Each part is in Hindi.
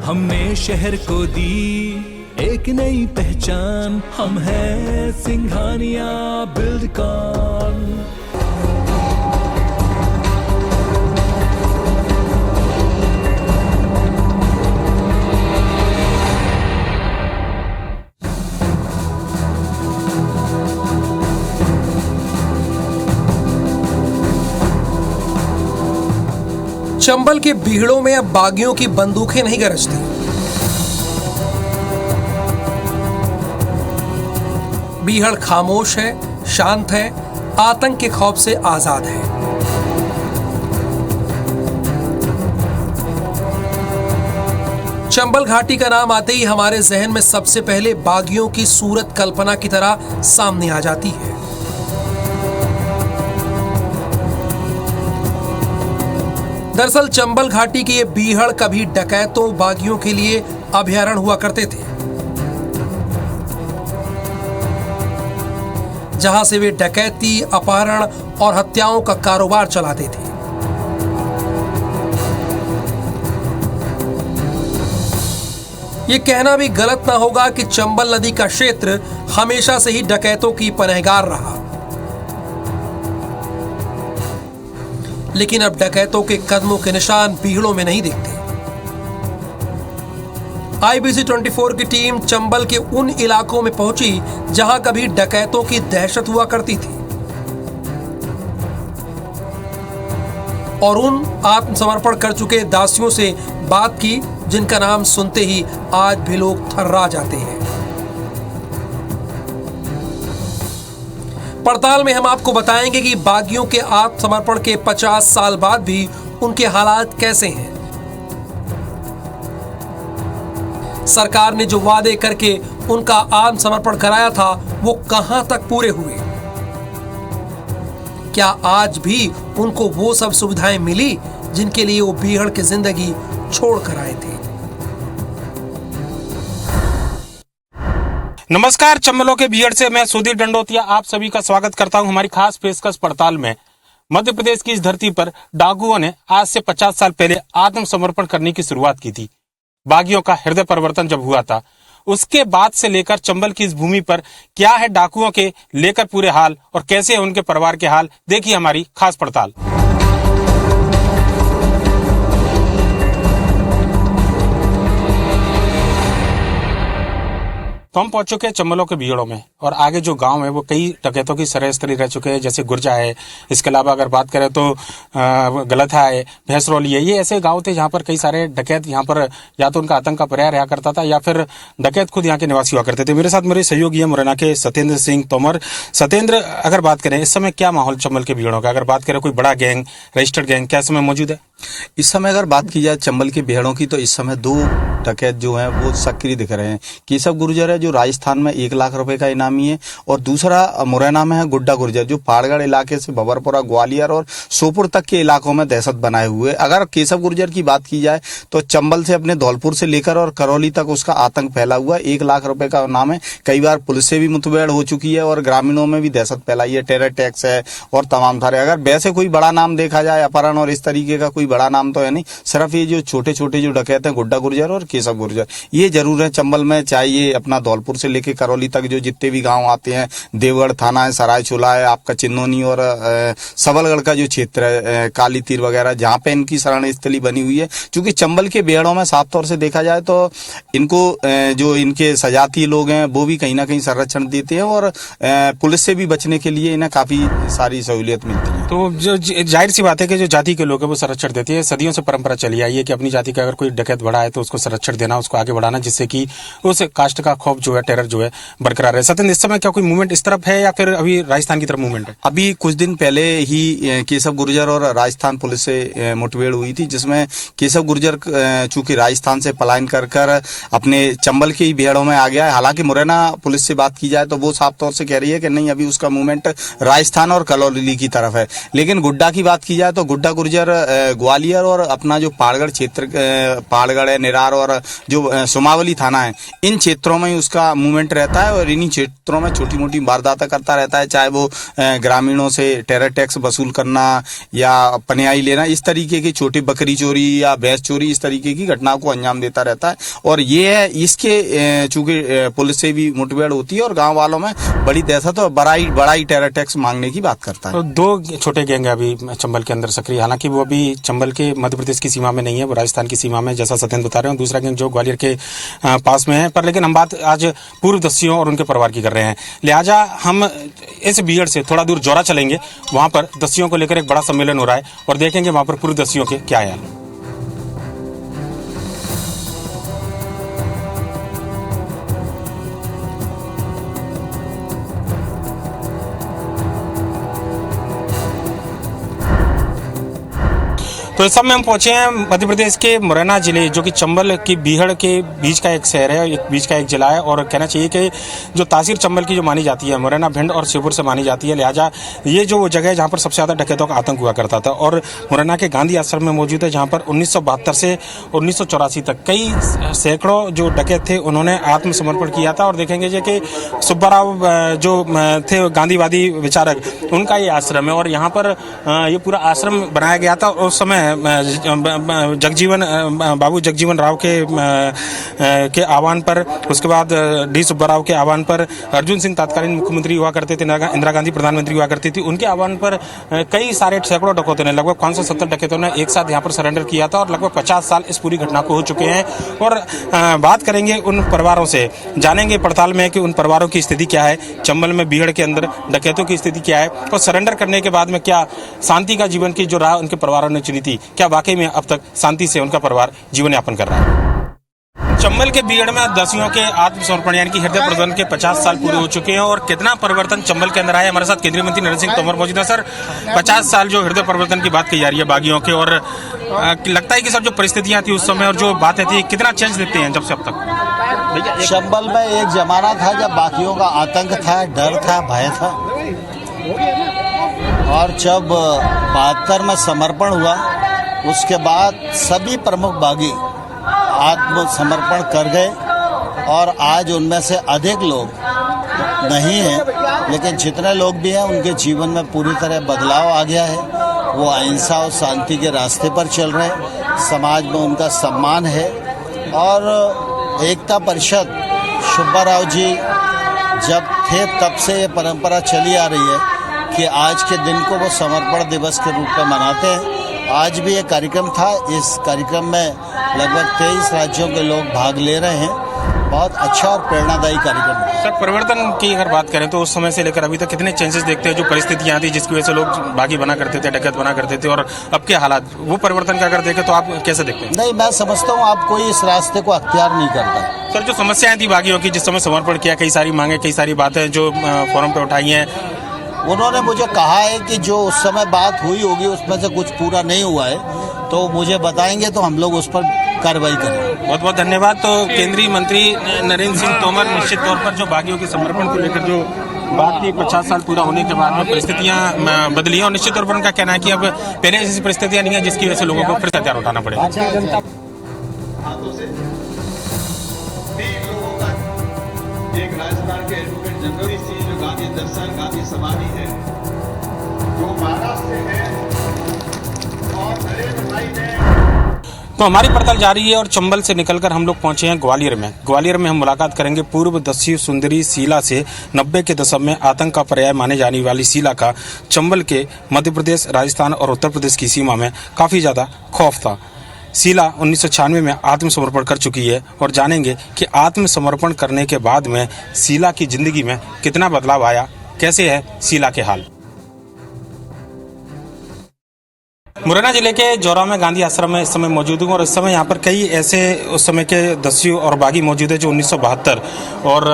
हमने शहर को दी एक नई पहचान, हम हैं सिंघानिया बिल्डकॉन। चंबल के बीहड़ों में अब बागियों की बंदूकें नहीं गरजती। बीहड़ खामोश है, शांत है, आतंक के खौफ से आजाद है। चंबल घाटी का नाम आते ही हमारे जहन में सबसे पहले बागियों की सूरत कल्पना की तरह सामने आ जाती है। दरअसल चंबल घाटी के ये बीहड़ कभी डकैतों बागियों के लिए अभयारण्य हुआ करते थे, जहां से वे डकैती, अपहरण और हत्याओं का कारोबार चलाते थे। ये कहना भी गलत ना होगा कि चंबल नदी का क्षेत्र हमेशा से ही डकैतों की पनाहगाह रहा। लेकिन अब डकैतों के कदमों के निशान बीहड़ों में नहीं दिखते। IBC 24 की टीम चंबल के उन इलाकों में पहुंची जहां कभी डकैतों की दहशत हुआ करती थी और उन आत्मसमर्पण कर चुके दासियों से बात की जिनका नाम सुनते ही आज भी लोग थर्रा जाते हैं। पड़ताल में हम आपको बताएंगे कि बागियों के आत्मसमर्पण के 50 साल बाद भी उनके हालात कैसे हैं। सरकार ने जो वादे करके उनका आत्मसमर्पण कराया था वो कहां तक पूरे हुए? क्या आज भी उनको वो सब सुविधाएं मिली जिनके लिए वो बीहड़ की जिंदगी छोड़ कर आए थे? नमस्कार, चंबलों के बीहड़ से मैं सुधीर दंडोतिया आप सभी का स्वागत करता हूं हमारी खास पेशकश पड़ताल में। मध्य प्रदेश की इस धरती पर डाकुओं ने आज से 50 साल पहले आत्मसमर्पण करने की शुरुआत की थी। बागियों का हृदय परिवर्तन जब हुआ था, उसके बाद से लेकर चंबल की इस भूमि पर क्या है डाकुओं के लेकर पूरे हाल और कैसे है उनके परिवार के हाल, देखिए हमारी खास पड़ताल। तो हम पहुंच चुके हैं चंबलों के बीहड़ों में और आगे जो गांव है वो कई डकैतों की सरहस्थली रह चुके हैं, जैसे गुर्जा है। इसके अलावा अगर बात करें तो गलथा है, भैंसरौली है। ये ऐसे गांव थे जहां पर कई सारे डकैत यहाँ पर या तो उनका आतंक का पर्याय रहा करता था या फिर डकैत खुद यहाँ के निवासी हुआ करते थे। मेरे साथ मेरे सहयोगी है मुरैना के सत्येंद्र सिंह तोमर। सत्येंद्र, अगर बात करें इस समय क्या माहौल चंबल के बीहड़ों का, अगर बात करें कोई बड़ा गैंग, रजिस्टर्ड गैंग क्या समय मौजूद है? इस समय अगर बात की जाए चंबल के बीहड़ों की तो इस समय 2 डकैत जो हैं वो सक्रिय दिख रहे हैं। केशव गुर्जर है जो राजस्थान में 1 लाख रुपए का इनामी है, और दूसरा मुरैना में है गुड्डा गुर्जर जो पहाड़गढ़ इलाके से भंवरपुरा, ग्वालियर और सोपुर तक के इलाकों में दहशत बनाए हुए। अगर केशव गुर्जर की बात की जाए तो चंबल से अपने धौलपुर से लेकर और करौली तक उसका आतंक फैला हुआ। 1 लाख रुपए का नाम है। कई बार पुलिस से भी मुठभेड़ हो चुकी है और ग्रामीणों में भी दहशत फैलाई है। टेरर टैक्स है और तमाम सारे। अगर वैसे कोई बड़ा नाम देखा जाए अपहरण और इस तरीके का कोई बड़ा नाम तो है नहीं, सिर्फ ये जो छोटे छोटे जो डकैत हैं गुड्डा गुर्जर और केशव गुर्जर, ये जरूर है चंबल में। चाहे ये अपना धौलपुर से लेके करौली तक जो जितने भी गांव आते हैं, देवगढ़ थाना है, सरायचोला है, आपका चिन्नौनी और सबलगढ़ का जो क्षेत्र है, काली तीर वगैरह, जहाँ पे इनकी शरण स्थली बनी हुई है। क्योंकि चंबल के बीहड़ों में साफ तौर से देखा जाए तो इनको जो इनके सजातीय लोग हैं वो भी कहीं ना कहीं संरक्षण देते हैं और पुलिस से भी बचने के लिए इन्हें काफी सारी सहूलियत मिलती है। तो जो जाहिर सी बात है कि जो जाति के लोग हैं वो संरक्षण देती है। सदियों से परंपरा चली आई है कि अपनी जाति का अगर कोई डकैत बड़ा है तो उसको संरक्षण देना, उसको आगे बढ़ाना, जिससे कि उस कास्ट का खौफ जो है, टेरर जो है बरकरार रहे। सत्येंद्र, इस समय क्या कोई मूवमेंट इस तरफ है या फिर अभी राजस्थान की तरफ मूवमेंट है? अभी कुछ दिन पहले ही केशव गुर्जर और राजस्थान पुलिस से मुठभेड़ हुई थी, जिसमें केशव गुर्जर चूंकि राजस्थान से पलायन कर अपने चंबल के ही बीहड़ों में आ गया है। हालांकि मुरैना पुलिस से बात की जाए तो वो साफ तौर से कह रही है कि नहीं, अभी उसका मूवमेंट राजस्थान और करौली की तरफ है। लेकिन गुड्डा की बात की जाए तो गुड्डा गुर्जर ग्वालियर और अपना जो पहाड़गढ़ क्षेत्र, पहाड़गढ़ है, निरार और और जो सुमावली थाना है, इन क्षेत्रों में उसका मूवमेंट रहता है और इन्हीं क्षेत्रों में छोटी मोटी वारदातें करता रहता है, चाहे वो ग्रामीणों से टेरर टैक्स वसूल करना या पनियाई लेना, इस तरीके की छोटी बकरी चोरी या भैंस चोरी, इस तरीके की घटनाओं को अंजाम देता रहता है। और ये है, इसके चूंकि पुलिस से भी मुठभेड़ होती है और गांव वालों में बड़ी दहशत और बड़ा टेरर टैक्स मांगने की बात करता है। तो 2 छोटे गैंग है अभी चंबल के अंदर सक्रिय, हालांकि वो अभी चंबल के मध्य प्रदेश की सीमा में नहीं है, वो राजस्थान की सीमा में, जैसा सत्येंद्र बता रहे हैं। दूसरा गैंग जो ग्वालियर के पास में है, पर लेकिन हम बात आज पूर्वदस्युओं और उनके परिवार की कर रहे हैं, लिहाजा हम इस बीहड़ से थोड़ा दूर जौरा चलेंगे। वहां पर दस्युओं को लेकर एक बड़ा सम्मेलन हो रहा है और देखेंगे वहां पर पूर्वदस्युओं के क्या हाल। तो इस समय हम पहुंचे हैं मध्य प्रदेश के मुरैना जिले, जो कि चंबल की बीहड़ के बीच का एक शहर है, एक बीच का एक जिला है। और कहना चाहिए कि जो तासीर चंबल की जो मानी जाती है, मुरैना, भिंड और शिवपुर से मानी जाती है, लिहाजा ये जो जगह है जहां पर सबसे ज़्यादा डकैतों का आतंक हुआ करता था। और मुरैना के गांधी आश्रम में मौजूद है, जहां पर 1972 से 1984 तक कई सैकड़ों जो डकैत थे उन्होंने आत्मसमर्पण किया था। और देखेंगे जो कि सुब्बाराव जो थे गांधीवादी विचारक, उनका ये आश्रम है और यहाँ पर ये पूरा आश्रम बनाया गया था। उस समय बाबू जगजीवन राव के आह्वान पर, उसके बाद डी सुब्बाराव के आह्वान पर, अर्जुन सिंह तत्कालीन मुख्यमंत्री हुआ करते थे, इंदिरा गांधी प्रधानमंत्री हुआ करती थी, उनके आह्वान पर कई सारे सैकड़ों डकैतों ने, लगभग 570 डकैतों ने एक साथ यहाँ पर सरेंडर किया था और लगभग 50 साल इस पूरी घटना को हो चुके हैं। और बात करेंगे उन परिवारों से, जानेंगे पड़ताल में कि उन परिवारों की स्थिति क्या है, चंबल में बीहड़ के अंदर डकैतों की स्थिति क्या है और सरेंडर करने के बाद में क्या शांति का जीवन की जो राह उनके परिवारों ने चुनी थी, क्या वाकई में अब तक शांति से उनका परिवार जीवन यापन कर रहा है। चंबल के बीहड़ में दस्युओं के आत्मसमर्पण यानी कि हृदय प्रबंधन के 50 साल पूरे हो चुके हैं और कितना परिवर्तन चंबल के अंदर आया। हमारे साथ केंद्रीय मंत्री नरेंद्र सिंह तोमर मौजूद है। सर, 50 साल जो हृदय परिवर्तन की बात की जा रही है बागियों के, और लगता है कि सब जो परिस्थितियां थी उस समय और जो बातें थी, कितना चेंज देखते हैं जब से अब तक? चंबल में एक जमाना था जब बागियों का आतंक था, डर था, भय था, और जब 72 में समर्पण हुआ उसके बाद सभी प्रमुख बागी आत्मसमर्पण कर गए और आज उनमें से अधिक लोग नहीं हैं, लेकिन जितने लोग भी हैं उनके जीवन में पूरी तरह बदलाव आ गया है। वो अहिंसा और शांति के रास्ते पर चल रहे हैं, समाज में उनका सम्मान है। और एकता परिषद सुब्बाराव जी जब थे तब से ये परंपरा चली आ रही है कि आज के दिन को वो समर्पण दिवस के रूप में मनाते हैं। आज भी ये कार्यक्रम था, इस कार्यक्रम में लगभग 23 राज्यों के लोग भाग ले रहे हैं। बहुत अच्छा और प्रेरणादायी कार्यक्रम है। सर, परिवर्तन की अगर बात करें तो उस समय से लेकर अभी तक कितने चेंजेस देखते हैं? जो परिस्थितियां थी जिसकी वजह से लोग बागी बना करते थे, डकैत बना करते थे, और अब के हालात, वो परिवर्तन का अगर देखें तो आप कैसे देखते हैं? नहीं, मैं समझता हूँ आप कोई इस रास्ते को अख्तियार नहीं करता। सर, जो समस्याएं थी बागियों की, जिस समय समर्पण किया, कई सारी मांगे, कई सारी बातें जो फोरम पे उठाई हैं, उन्होंने मुझे कहा है कि जो उस समय बात हुई होगी उसमें से कुछ पूरा नहीं हुआ है, तो मुझे बताएंगे तो हम लोग उस पर कार्रवाई करेंगे। बहुत बहुत धन्यवाद। तो केंद्रीय मंत्री नरेंद्र सिंह तोमर निश्चित तौर पर जो बागियों के समर्पण को लेकर जो बात की, 50 साल पूरा होने के बाद में परिस्थितियां बदली हैं और निश्चित तौर पर उनका कहना है कि अब पहले जैसी परिस्थितियां नहीं है जिसकी वजह से लोगों को फिर से हथियार उठाना पड़ेगा। एक राजस्थान के एडवोकेट जनरल जो गांधी दर्शन, गांधी समाधि है, जो महाराष्ट्र से है, और नरेंद्र भाई ने। तो हमारी पड़ताल जारी है और चंबल से निकलकर हम लोग पहुंचे हैं ग्वालियर में। ग्वालियर में हम मुलाकात करेंगे पूर्व दस्यु सुंदरी शीला से। 90 के दशक में आतंक का पर्याय माने जाने वाली शीला का चंबल के मध्य प्रदेश, राजस्थान और उत्तर प्रदेश की सीमा में काफी ज्यादा खौफ था। शीला 1996 में आत्मसमर्पण कर चुकी है और जानेंगे कि आत्मसमर्पण करने के बाद में शीला की जिंदगी में कितना बदलाव आया, कैसे है शीला के हाल। मुरैना जिले के जौरा में गांधी आश्रम में इस समय मौजूद हूँ और इस समय यहाँ पर कई ऐसे उस समय के दस्यु और बागी मौजूद है जो 1972 और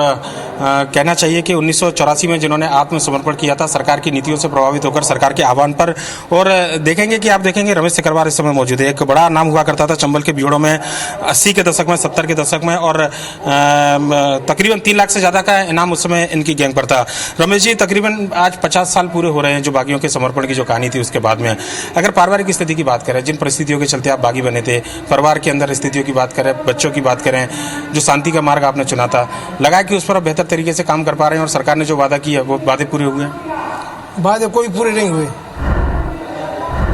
कहना चाहिए कि 1984 में जिन्होंने आत्मसमर्पण किया था सरकार की नीतियों से प्रभावित होकर सरकार के आह्वान पर। और देखेंगे कि आप देखेंगे रमेश सिकरवार इस समय मौजूद है। एक बड़ा नाम हुआ करता था चंबल के भीड़ों में 80 के दशक में, 70 के दशक में, और तकरीबन 3 लाख से ज़्यादा का इनाम उस समय इनकी गैंग पर था। रमेश जी, तकरीबन आज 50 साल पूरे हो रहे हैं जो बागियों के समर्पण की जो कहानी थी उसके बाद में। अगर पारिवारिक स्थिति की बात करें, जिन परिस्थितियों के चलते आप बागी बने थे, परिवार के अंदर स्थितियों की बात करें, बच्चों की बात करें, जो शांति का मार्ग आपने चुना था, लगा कि उस पर आप बेहतर तरीके से काम कर पा रहे हैं और सरकार ने जो वादा किया वो वादे पूरे हुए? वादे कोई पूरे नहीं हुए।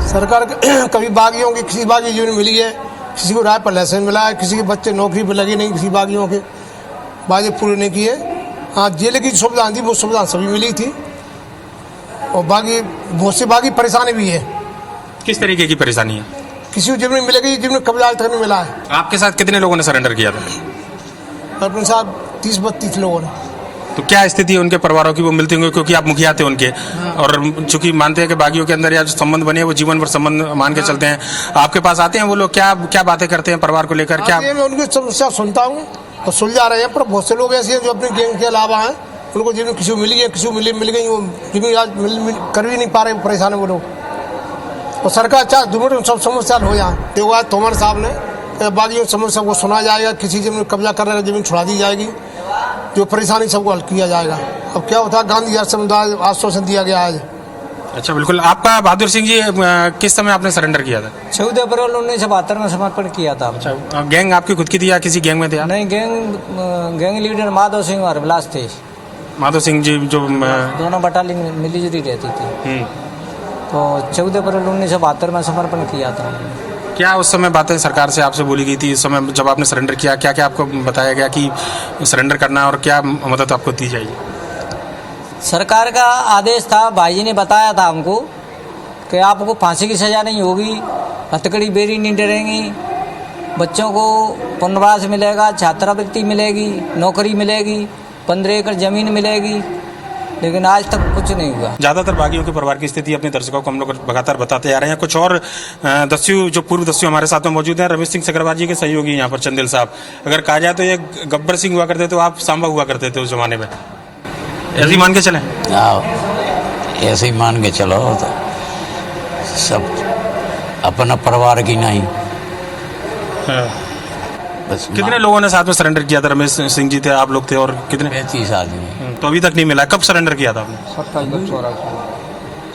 सरकार कभी बागियों की किसी बागी यूनियन मिली है, किसी को राय पर लाइसेंस मिला है, किसी के बच्चे नौकरी पर लगे नहीं, किसी बागियों के वादे पूरे नहीं किए। हाँ, जेल की सुविधा थी वो सुविधा सभी मिली थी, और बागी बहुत से बागी परेशानी भी है। किस तरीके की परेशानी है? किसी को जमीन मिलेगी, जमीन कब्जा आज तक नहीं मिला है। आपके साथ कितने लोगों ने सरेंडर किया था? अपने साथ 30-32 लोगों ने। तो क्या स्थिति है उनके परिवारों की? वो मिलते होंगे क्योंकि आप मुखिया थे उनके, और चूंकि मानते हैं कि बागियों के अंदर या जो संबंध बने वो जीवन भर संबंध मान के चलते हैं। आपके पास आते हैं वो लोग, क्या क्या बातें करते हैं परिवार को लेकर? क्या मैं उनकी समस्या सुनता हूँ और सुलझा रहे हैं, पर बहुत से लोग ऐसे हैं जो अपनी गैंग के अलावा हैं, उनको जमीन किसी को मिली है, किसी को मिल गई, वो जमीन आज कर भी नहीं पा रहे, परेशान है वो लोग। और सरकार चाहे दोनों सब समस्या हो जाए। देखो आज तोमर साहब ने बागियों समस्या को सुना जाएगा, किसी जमीन कब्जा कर रहे जमीन छुड़ा दी जाएगी, जो परेशानी सबको हल किया जाएगा। अब क्या होता है, गांधी समुदाय आश्वासन दिया गया आज। अच्छा, बिल्कुल। आपका बहादुर सिंह जी किस समय आपने सरेंडर किया था? 14 अप्रैल 1972 में समर्पण किया था। अच्छा, गैंग आपकी खुद की थी या किसी गैंग में थे आप? नहीं, गैंग लीडर माधव सिंह और विलास थे। माधव सिंह जी जो दोनों बटालियन मिलीजुली रहती थी। तो 14 अप्रैल 1972 में समर्पण किया था। क्या उस समय बातें सरकार से आपसे बोली गई थी? उस समय जब आपने सरेंडर किया, क्या क्या आपको बताया गया कि सरेंडर करना और क्या मदद आपको दी जाएगी? सरकार का आदेश था, भाई ने बताया था हमको कि आपको फांसी की सज़ा नहीं होगी, हथकड़ी बेरी नहीं डरेंगी, बच्चों को पुनर्वास मिलेगा, छात्रवृत्ति मिलेगी, नौकरी मिलेगी, 15 एकड़ ज़मीन मिलेगी, लेकिन आज तक कुछ नहीं हुआ। ज़्यादातर बागियों के परिवार की स्थिति अपने दर्शकों को हम लोग लगातार बताते आ रहे हैं। कुछ और दस्यु, जो पूर्व दस्यु हमारे साथ में मौजूद हैं, रमेश सिंह सिकरवार जी के सहयोगी यहाँ पर चंदेल साहब। अगर कहा जाए तो ये गब्बर सिंह हुआ करते थे, आप सांबा हुआ करते थे उस जमाने में, ऐसे ही मान के चलें? ऐसे ही मान के चलो, तो सब अपना परिवार की नहीं। बस कितने लोगों ने साथ में सरेंडर किया था? रमेश सिंह जी थे, आप लोग थे, और कितने? 35 आदमी। तो अभी तक नहीं मिला। कब सरेंडर किया था आपने?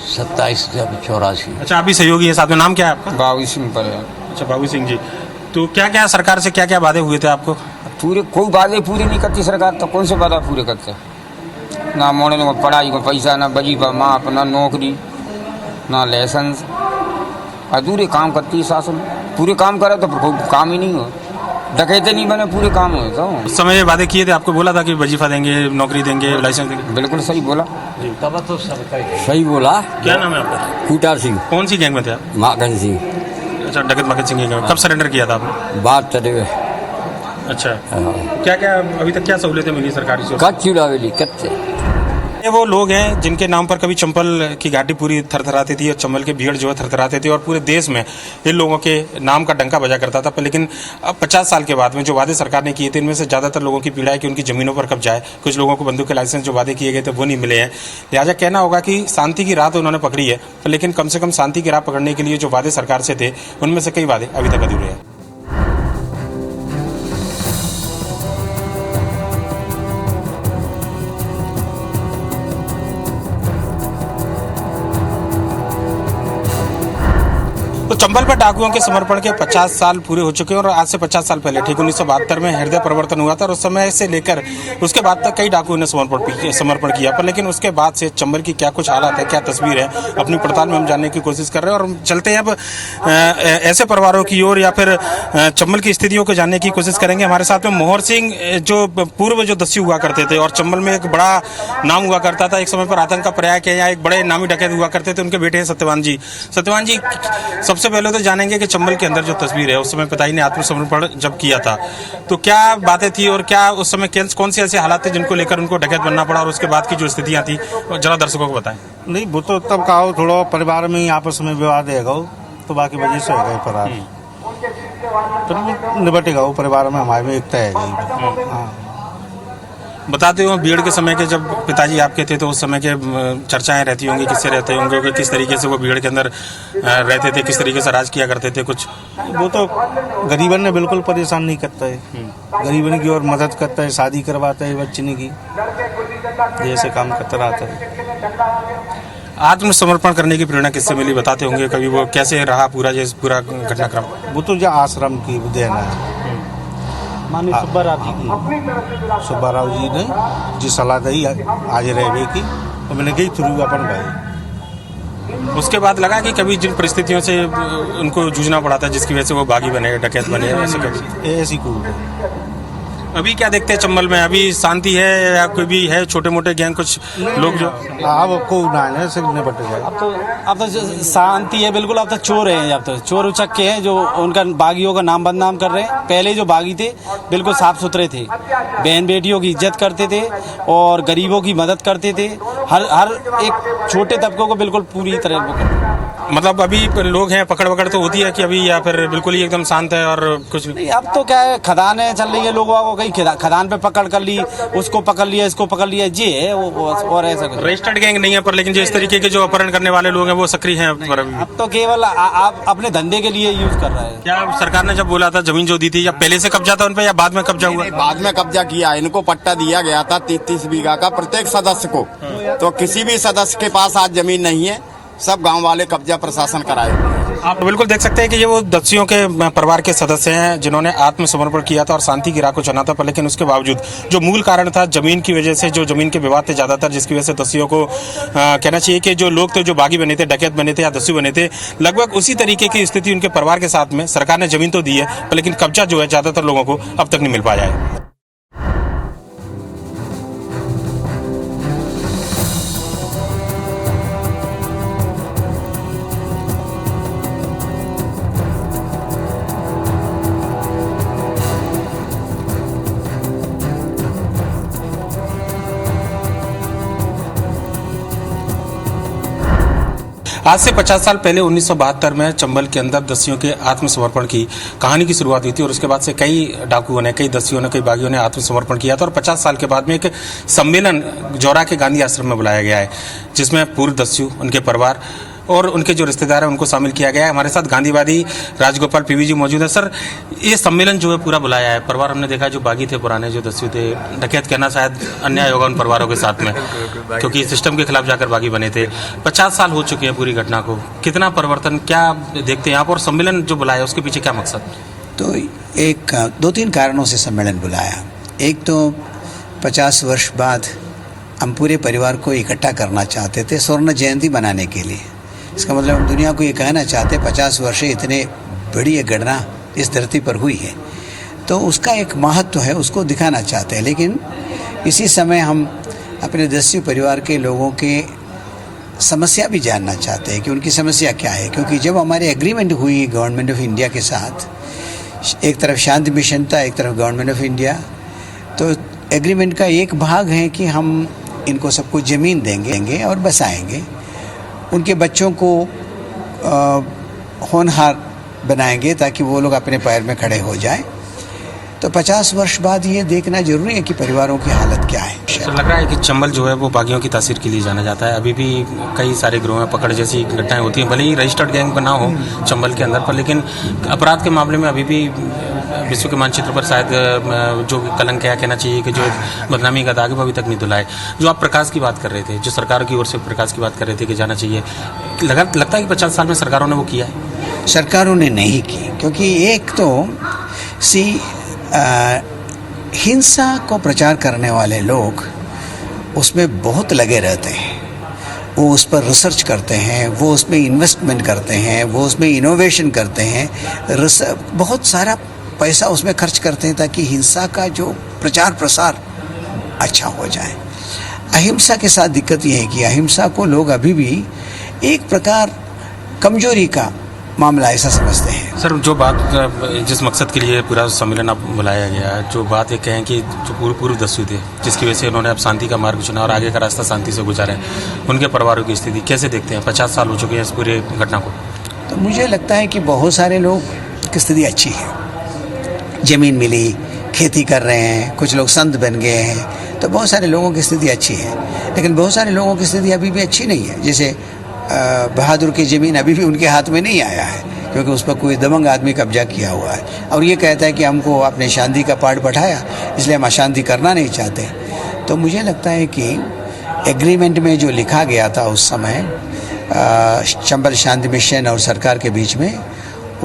27 से 84। अच्छा, आप भी सहयोगी हैं साथ में। नाम क्या है आपका? बाबू सिंह पर। अच्छा, बाबू सिंह जी। तो क्या क्या सरकार से क्या क्या वादे हुए थे आपको? पूरे कोई वादे पूरे नहीं करती सरकार, तो कौन से वादा पूरे करते? ना मोड़ने को पढ़ाई को पैसा, ना वजीफा माफ, ना नौकरी, ना लाइसेंस। अधूरे काम करती है शासन। पूरे काम करे तो कोई काम ही नहीं हो, डकैते नहीं बने, पूरे काम हुए। तो उस समय ये वादे किए थे, आपको बोला था कि वजीफा देंगे, नौकरी देंगे, लाइसेंस देंगे? बिल्कुल सही बोला। तब तो सही बोला। क्या नाम है आपका? कूटा सिंह। कौन सी गैंग में थे आप? माखन सिंह। अच्छा, डकैत माखन सिंह की गैंग। कब सरेंडर किया था आपने? 72। अच्छा, क्या क्या अभी तक क्या सहूलियतें मिली सरकारी से? कच्ची लावेली कच्चे। ये वो लोग हैं जिनके नाम पर कभी चंबल की घाटी पूरी थरथराती थी और चंबल के भीड़ जो है थरथराते थे, और पूरे देश में इन लोगों के नाम का डंका बजा करता था। पर लेकिन अब 50 साल के बाद में जो वादे सरकार ने किए थे, इनमें से ज़्यादातर लोगों की पीड़ा है कि उनकी ज़मीनों पर कब्जा है। कुछ लोगों को बंदूक के लाइसेंस जो वादे किए गए थे वो नहीं मिले हैं। लिहाजा कहना होगा कि शांति की राह तो उन्होंने पकड़ी है, पर लेकिन कम से कम शांति की राह पकड़ने के लिए जो वादे सरकार से थे उनमें से कई वादे अभी तक अधूरे हैं। तो चंबल पर डाकुओं के समर्पण के 50 साल पूरे हो चुके हैं, और आज से 50 साल पहले ठीक 1972 में हृदय परिवर्तन हुआ था, और उस समय से लेकर उसके बाद तक कई डाकुओं ने समर्पण किया। पर लेकिन उसके बाद से चंबल की क्या कुछ हालात है, क्या तस्वीर है, अपनी पड़ताल में हम जानने की कोशिश कर रहे हैं। और चलते हैं अब ऐसे परिवारों की ओर, या फिर चंबल की स्थितियों को जानने की कोशिश करेंगे। हमारे साथ में मोहर सिंह, जो पूर्व जो दस्यु हुआ करते थे और चंबल में एक बड़ा नाम हुआ करता था, एक समय पर आतंक का पर्याय किया, यहाँ एक बड़े नामी डकैत हुआ करते थे, उनके बेटे हैं सत्यवान जी। सत्यवान जी, सबसे पहले तो जानेंगे कि चंबल के अंदर जो तस्वीर है, उस समय पिताजी ने आत्मसमर्पण जब किया था तो क्या बातें थी, और क्या उस समय कौन से ऐसे हालात थे जिनको लेकर उनको डकैत बनना पड़ा, और उसके बाद की जो स्थितियां थी जरा दर्शकों को बताएं। नहीं, वो तो तब कहो थोड़ा परिवार में ही आपस में विवाद है, तो बाकी वजह से है फरार, तो निपटेगा वो परिवार में, हमारे में एकता है। बताते हो भीड़ के समय के जब पिताजी आपके थे तो उस समय के चर्चाएं रहती होंगी, किससे रहते होंगे कि किस तरीके से वो भीड़ के अंदर रहते थे, किस तरीके से राज किया करते थे कुछ? वो तो गरीबन ने बिल्कुल परेशान नहीं करता है, गरीबन की और मदद करता है, शादी करवाता है बच्चनी की, जैसे काम करता रहता है। आत्मसमर्पण करने की प्रेरणा किससे मिली बताते होंगे कभी, वो कैसे रहा पूरा पूरा घटनाक्रम? वो तो जो आश्रम की देन है, माननीय सुब्बा राव जी ने जी सलाह दी आज रहने की, तो मैंने गई थ्रू अपन भाई। उसके बाद लगा कि कभी जिन परिस्थितियों से उनको जूझना पड़ा था जिसकी वजह से वो बागी बने, डकैत बने, ऐसे कभी? ऐसी कोई अभी क्या देखते हैं चंबल में, अभी शांति है या कोई भी है छोटे मोटे गैंग कुछ लोग जो अब को ना है सब निपट गए? अब तो शांति है बिल्कुल। अब तो चोर हैं, अब तो चोर उचक के हैं जो उनका बागियों का नाम बदनाम कर रहे हैं। पहले जो बागी थे बिल्कुल साफ सुथरे थे, बहन बेटियों की इज्जत करते थे और गरीबों की मदद करते थे, हर एक छोटे तबकों को बिल्कुल पूरी तरह। मतलब अभी लोग हैं पकड़ वकड़ तो होती है कि अभी, या फिर बिल्कुल ही एकदम शांत है और कुछ नहीं? अब तो क्या है, खदानें चल रही है, लोगों को कहीं खदान पे पकड़ कर ली, उसको पकड़ लिया, इसको पकड़ लिया, ये है वो और ऐसा कुछ। रजिस्टर्ड गैंग नहीं है पर लेकिन जो इस तरीके के जो अपहरण करने वाले लोग हैं वो सक्रिय हैं पर अभी? अब तो केवल आप अपने धंधे के लिए यूज कर रहा है। क्या सरकार ने जब बोला था जमीन जो दी थी, या पहले से कब्जा था उन पे या बाद में कब्जा हुआ? बाद में कब्जा किया, इनको पट्टा दिया गया था 33 बीघा का प्रत्येक सदस्य को, तो किसी भी सदस्य के पास आज जमीन नहीं है, सब गांव वाले कब्जा प्रशासन कराए। आप बिल्कुल देख सकते हैं कि ये वो दस्युओं के परिवार के सदस्य हैं जिन्होंने आत्मसमर्पण किया था और शांति की राह को चुना था, पर लेकिन उसके बावजूद जो मूल कारण था जमीन की वजह से, जो जमीन के विवाद थे ज्यादातर, जिसकी वजह से दस्युओं को कहना चाहिए कि जो लोग थे जो बागी बने थे, डकैत बने थे या दस्यु बने थे, लगभग उसी तरीके की स्थिति उनके परिवार के साथ में। सरकार ने जमीन तो दी है पर लेकिन कब्जा जो है ज्यादातर लोगों को अब तक नहीं मिल पाया है। आज से 50 साल पहले 1972 में चंबल के अंदर दस्युओं के आत्मसमर्पण की कहानी की शुरुआत हुई थी और उसके बाद से कई डाकुओं ने, कई दस्युओं ने, कई बागियों ने आत्मसमर्पण किया था और 50 साल के बाद में एक सम्मेलन जौरा के गांधी आश्रम में बुलाया गया है जिसमें पूर्व दस्यु, उनके परिवार और उनके जो रिश्तेदार हैं उनको शामिल किया गया है। हमारे साथ गांधीवादी राजगोपाल पीवी जी मौजूद है। सर, ये सम्मेलन जो है पूरा बुलाया है, परिवार हमने देखा जो बागी थे पुराने, जो दस्यु थे, डकैत कहना शायद अन्याय होगा उन परिवारों के साथ में क्योंकि सिस्टम के खिलाफ जाकर बागी बने थे। 50 साल हो चुके हैं पूरी घटना को, कितना परिवर्तन क्या देखते हैं आप, और सम्मेलन जो बुलाया उसके पीछे क्या मकसद? तो एक 2-3 कारणों से सम्मेलन बुलाया। एक तो 50 वर्ष बाद हम पूरे परिवार को इकट्ठा करना चाहते थे स्वर्ण जयंती बनाने के लिए। इसका मतलब हम दुनिया को ये कहना चाहते 50 वर्ष इतने बड़ी एक घटना इस धरती पर हुई है, तो उसका एक महत्व है, उसको दिखाना चाहते हैं। लेकिन इसी समय हम अपने दस्यु परिवार के लोगों के समस्या भी जानना चाहते हैं कि उनकी समस्या क्या है, क्योंकि जब हमारी एग्रीमेंट हुई गवर्नमेंट ऑफ इंडिया के साथ, एक तरफ शांति मिशन था, एक तरफ गवर्नमेंट ऑफ इंडिया, तो एग्रीमेंट का एक भाग है कि हम इनको सबको ज़मीन देंगे और बसाएंगे, उनके बच्चों को होनहार बनाएंगे ताकि वो लोग अपने पैर में खड़े हो जाएं। तो 50 वर्ष बाद ये देखना जरूरी है कि परिवारों की हालत क्या है। तो लग रहा है कि चंबल जो है वो बागियों की तासीर के लिए जाना जाता है। अभी भी कई सारे गिरोह में पकड़ जैसी घटनाएं होती हैं, भले ही रजिस्टर्ड गैंग बना हो चंबल के अंदर पर, लेकिन अपराध के मामले में अभी भी विश्व के मानचित्र पर शायद जो कलंक है, कहना चाहिए कि जो बदनामी का दाग है वो अभी तक नहीं धुला है। जो आप प्रकाश की बात कर रहे थे, जो सरकार की ओर से प्रकाश की बात कर रहे थे कि जाना चाहिए, लगता है कि 50 साल में सरकारों ने वो किया है? सरकारों ने नहीं की, क्योंकि एक तो हिंसा को प्रचार करने वाले लोग उसमें बहुत लगे रहते हैं, वो उस पर रिसर्च करते हैं, वो उसमें इन्वेस्टमेंट करते हैं, वो उसमें इनोवेशन करते हैं, बहुत सारा पैसा उसमें खर्च करते हैं ताकि हिंसा का जो प्रचार प्रसार अच्छा हो जाए। अहिंसा के साथ दिक्कत ये है कि अहिंसा को लोग अभी भी एक प्रकार कमजोरी का मामला ऐसा समझते हैं। सर, जो बात, जिस मकसद के लिए पूरा सम्मेलन अब बुलाया गया, जो बात ये कहें कि जो पूर्व दस्यु थे जिसकी वजह से उन्होंने अब शांति का मार्ग चुना और आगे का रास्ता शांति से गुजारे, उनके परिवारों की स्थिति कैसे देखते हैं? 50 साल हो चुके हैं इस पूरे घटना को। तो मुझे लगता है कि बहुत सारे लोग की स्थिति अच्छी है, ज़मीन मिली, खेती कर रहे हैं, कुछ लोग संत बन गए हैं, तो बहुत सारे लोगों की स्थिति अच्छी है, लेकिन बहुत सारे लोगों की स्थिति अभी भी अच्छी नहीं है। जैसे बहादुर की ज़मीन अभी भी उनके हाथ में नहीं आया है, क्योंकि उस पर कोई दबंग आदमी कब्जा किया हुआ है और ये कहता है कि हमको आपने शांति का पाठ बैठाया, इसलिए हम अशांति करना नहीं चाहते। तो मुझे लगता है कि एग्रीमेंट में जो लिखा गया था उस समय चंबल शांति मिशन और सरकार के बीच में,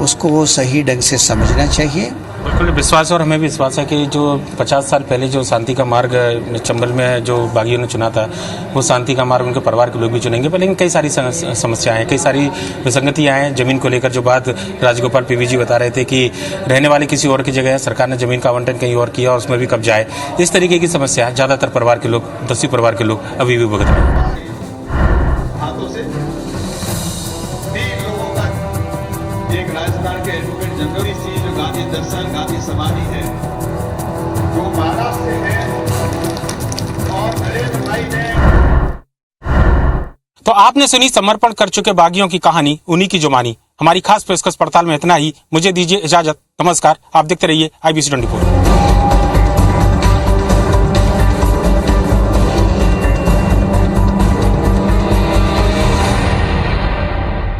उसको सही ढंग से समझना चाहिए। बिल्कुल विश्वास, और हमें विश्वास है कि जो 50 साल पहले जो शांति का मार्ग चंबल में जो बागियों ने चुना था, वो शांति का मार्ग उनके परिवार के लोग भी चुनेंगे। पर लेकिन कई सारी समस्याएं हैं, कई सारी विसंगतियां हैं जमीन को लेकर। जो बात राजगोपाल पीवी जी बता रहे थे कि रहने वाले किसी और की जगह है, सरकार ने जमीन का आवंटन कहीं और किया और उसमें भी कब्जा है, इस तरीके की समस्या ज़्यादातर परिवार के लोग, 10 परिवार के लोग अभी भी भुगत रहे हैं। हाथों से 3 लोगों का, एक राजस्थान के एडवोकेट जनरल सिंह जो गांधी दर्शन गांधी समाधि है, जो महाराष्ट्र से है, और नरेंद्र भाई ने। तो आपने सुनी समर्पण कर चुके बागियों की कहानी, उन्हीं की जुबानी। हमारी खास पेशकश पड़ताल में इतना ही। मुझे दीजिए इजाजत, नमस्कार। आप देखते रहिए IBC 24।